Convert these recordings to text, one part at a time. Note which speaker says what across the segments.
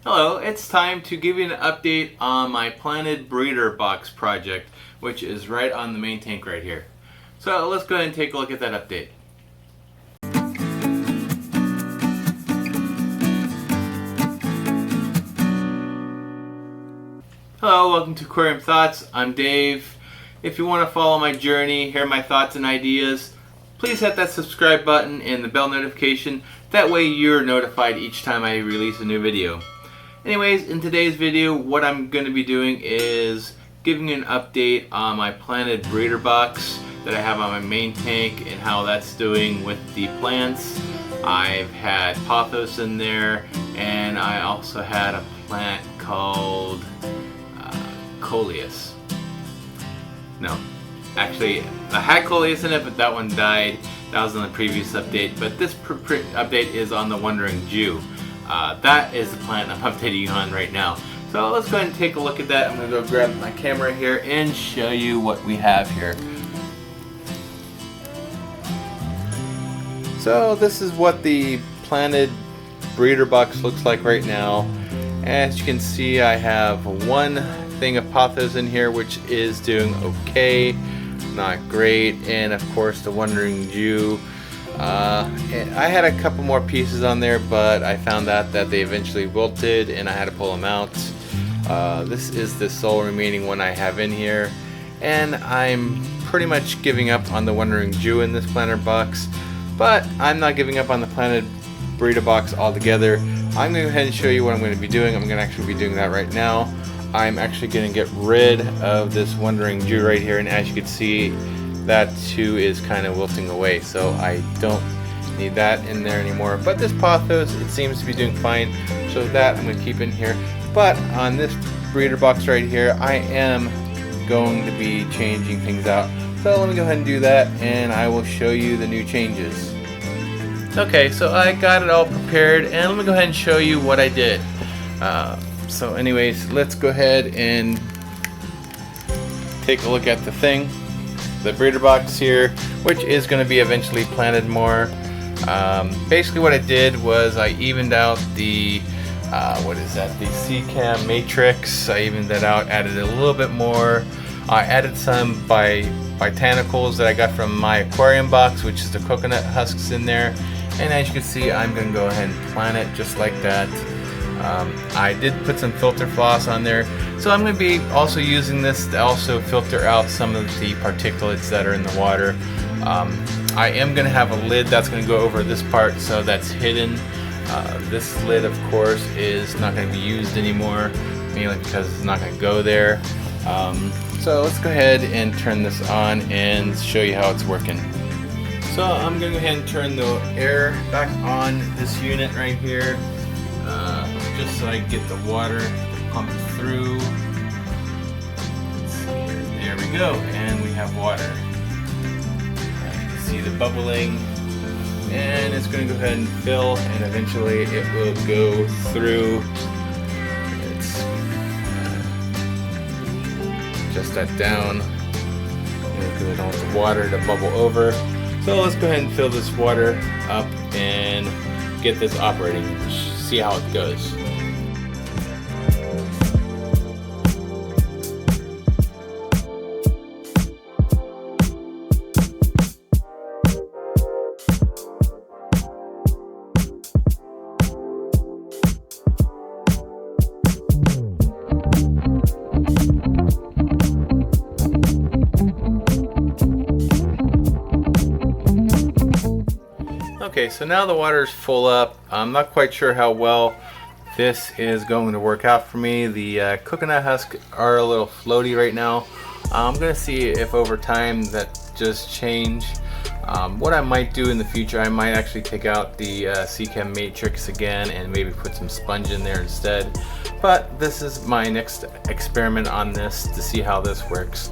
Speaker 1: Hello, it's time to give you an update on my planted breeder box project, which is right on the main tank right here. So let's go ahead and take a look at that update. Hello, welcome to Aquarium Thoughts. I'm Dave. If you want to follow my journey, hear my thoughts and ideas, please hit that subscribe button and the bell notification. That way you're notified each time I release a new video. Anyways, in today's video, what I'm going to be doing is giving you an update on my planted breeder box that I have on my main tank and how that's doing with the plants. I've had pothos in there, and I also had a plant called coleus. No, actually, I had coleus in it, but that one died. That was in the previous update, but this update is on the Wandering Jew. That is the plant I'm updating you on right now. So let's go ahead and take a look at that. I'm going to go grab my camera here and show you what we have here. So this is what the planted breeder box looks like right now. As you can see, I have one thing of pothos in here, which is doing okay, not great, and of course the Wandering Jew. I had a couple more pieces on there, but I found out that they eventually wilted and I had to pull them out. This is the sole remaining one I have in here, and I'm pretty much giving up on the Wandering Jew in this planter box, but I'm not giving up on the planted breeder box altogether. I'm going to go ahead and show you what I'm going to be doing. I'm going to actually be doing that right now. I'm actually going to get rid of this Wandering Jew right here, and as you can see, that too is kind of wilting away, so I don't need that in there anymore. But this pothos, it seems to be doing fine, so that I'm going to keep in here. But on this breeder box right here, I am going to be changing things out. So let me go ahead and do that, and I will show you the new changes. Okay, so I got it all prepared, and let me go ahead and show you what I did. So anyways, let's go ahead and take a look at the thing. The breeder box here, which is going to be eventually planted more. Basically what I did was I evened out the the CCAM matrix. I evened that out, added a little bit more. I added some botanicals that I got from my Aquarium box, which is the coconut husks in there, and as you can see, I'm going to go ahead and plant it just like that. I did put some filter floss on there, so I'm going to be also using this to also filter out some of the particulates that are in the water. I am going to have a lid that's going to go over this part, so that's hidden. This lid, of course, is not going to be used anymore, mainly because it's not going to go there. So let's go ahead and turn this on and show you how it's working. So I'm going to go ahead and turn the air back on this unit right here. Just so I can get the water pumped through. Let's see here. There we go, and we have water. You can see the bubbling, and it's going to go ahead and fill, and eventually it will go through. Let's adjust that down because I don't want the water to bubble over. So let's go ahead and fill this water up and get this operating. See how it goes. Okay, so now the water is full up. I'm not quite sure how well this is going to work out for me. The coconut husks are a little floaty right now. I'm going to see if over time that just change. What I might do in the future, I might actually take out the CCAM matrix again and maybe put some sponge in there instead. But this is my next experiment on this to see how this works.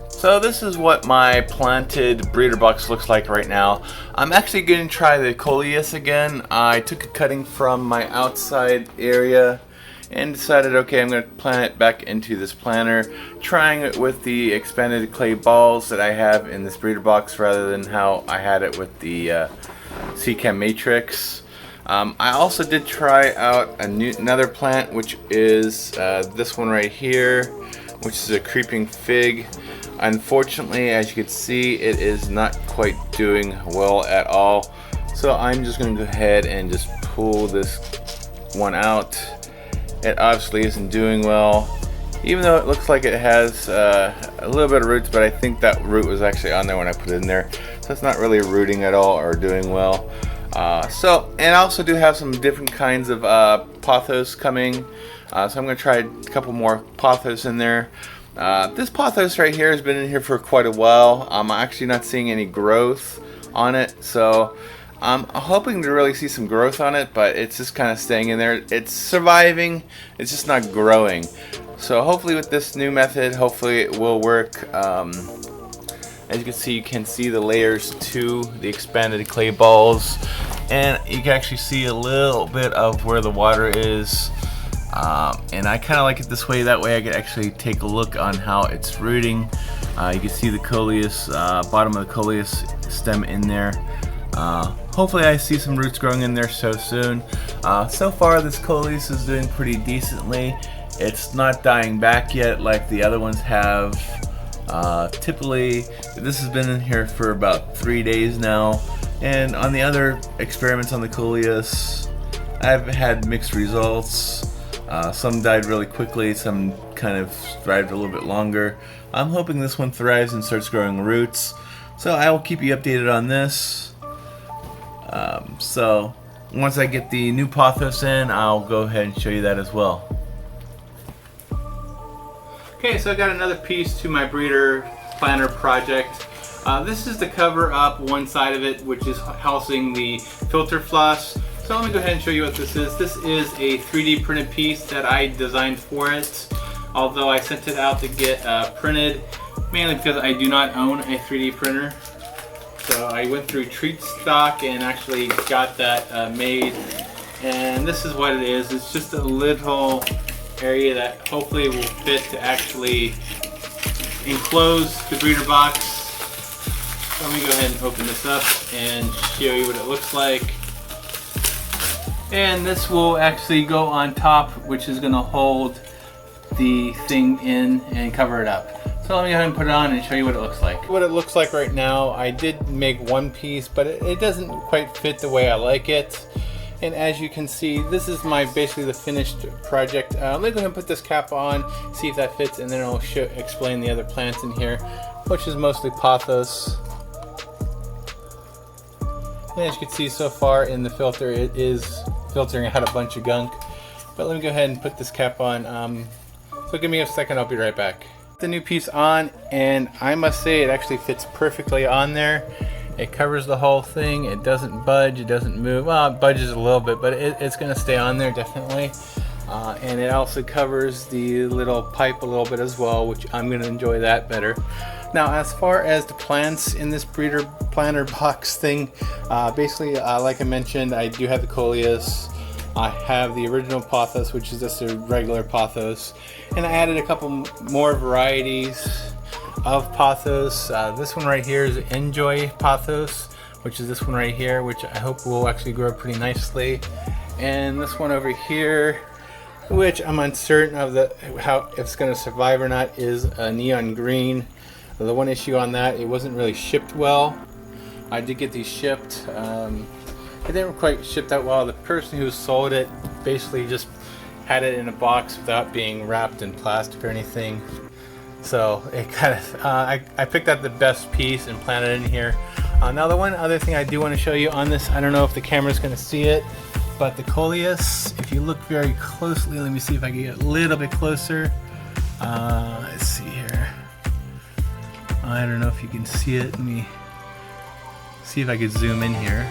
Speaker 1: So this is what my planted breeder box looks like right now. I'm actually going to try the coleus again. I took a cutting from my outside area and decided, okay, I'm going to plant it back into this planter, trying it with the expanded clay balls that I have in this breeder box rather than how I had it with the CCAM matrix. I also did try out another plant, which is this one right here, which is a creeping fig. Unfortunately, as you can see, it is not quite doing well at all. So I'm just going to go ahead and just pull this one out. It obviously isn't doing well, even though it looks like it has a little bit of roots, but I think that root was actually on there when I put it in there. So it's not really rooting at all or doing well. And I also do have some different kinds of pothos coming. So I'm going to try a couple more pothos in there. This pothos right here has been in here for quite a while. I'm actually not seeing any growth on it, so I'm hoping to really see some growth on it, but it's just kind of staying in there. It's surviving, it's just not growing. So hopefully with this new method, hopefully it will work. As you can see the layers to the expanded clay balls, and you can actually see a little bit of where the water is. And I kind of like it this way. That way I can actually take a look on how it's rooting. You can see the coleus, bottom of the coleus stem in there. Hopefully I see some roots growing in there so soon. So far this coleus is doing pretty decently. It's not dying back yet like the other ones have. Typically this has been in here for about 3 days now, and on the other experiments on the coleus I've had mixed results. Some died really quickly, some kind of thrived a little bit longer. I'm hoping this one thrives and starts growing roots, so I will keep you updated on this. So once I get the new pothos in, I'll go ahead and show you that as well. Okay, so I got another piece to my breeder planter project. This is to cover up one side of it, which is housing the filter floss. So let me go ahead and show you what this is. This is a 3D printed piece that I designed for it, although I sent it out to get printed, mainly because I do not own a 3D printer. So I went through Treat Stock and actually got that made. And this is what it is. It's just a little area that hopefully will fit to actually enclose the breeder box. So let me go ahead and open this up and show you what it looks like. And this will actually go on top, which is going to hold the thing in and cover it up. So let me go ahead and put it on and show you what it looks like. What it looks like right now, I did make one piece, but it doesn't quite fit the way I like it. And as you can see, this is basically the finished project. Let me go ahead and put this cap on, see if that fits, and then I'll explain the other plants in here, which is mostly pothos. And as you can see so far in the filter, it is filtering out a bunch of gunk. But let me go ahead and put this cap on. So give me a second, I'll be right back. The new piece on, and I must say it actually fits perfectly on there. It covers the whole thing. It doesn't budge, it doesn't move. Well, it budges a little bit, but it's going to stay on there definitely. And it also covers the little pipe a little bit as well, which I'm going to enjoy that better. Now, as far as the plants in this breeder planter box thing, basically, like I mentioned, I do have the coleus. I have the original pothos, which is just a regular pothos, and I added a couple more varieties of pothos. This one right here is Enjoy pothos, which is this one right here, which I hope will actually grow pretty nicely. And this one over here, which I'm uncertain of how if it's going to survive or not, is a neon green. The one issue on that, it wasn't really shipped well. I did get these shipped. It didn't quite ship that well. The person who sold it basically just had it in a box without being wrapped in plastic or anything. So it kind of, I picked out the best piece and planted it in here. Now the one other thing I do want to show you on this, I don't know if the camera's going to see it, but the coleus, if you look very closely, let me see if I can get a little bit closer. Let's see here. I don't know if you can see it. Let me see if I could zoom in here.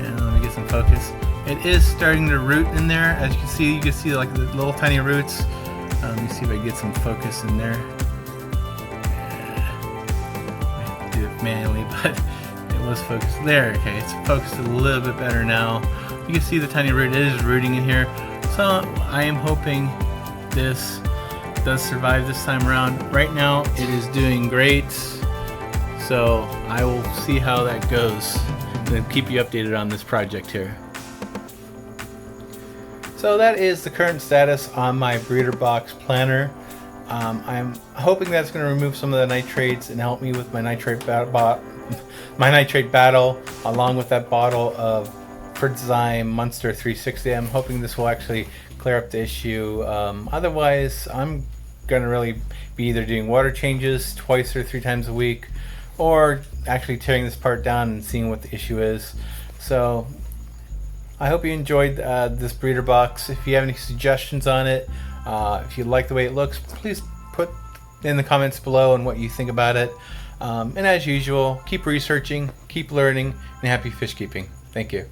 Speaker 1: And let me get some focus. It is starting to root in there. As you can see like the little tiny roots. Let me see if I can get some focus in there. I have to do it manually, but it was focused there. Okay, it's focused a little bit better now. You can see the tiny root. It is rooting in here. So I am hoping this does survive this time around. Right now it is doing great, so I will see how that goes. and keep you updated on this project here. So that is the current status on my breeder box planner. I'm hoping that's going to remove some of the nitrates and help me with my nitrate battle, along with that bottle of redesign Monster 360. I'm hoping this will actually clear up the issue. Otherwise, I'm going to really be either doing water changes twice or 3 times a week, or actually tearing this part down and seeing what the issue is. So I hope you enjoyed this breeder box. If you have any suggestions on it, if you like the way it looks, please put in the comments below on what you think about it. And as usual, keep researching, keep learning, and happy fish keeping. Thank you.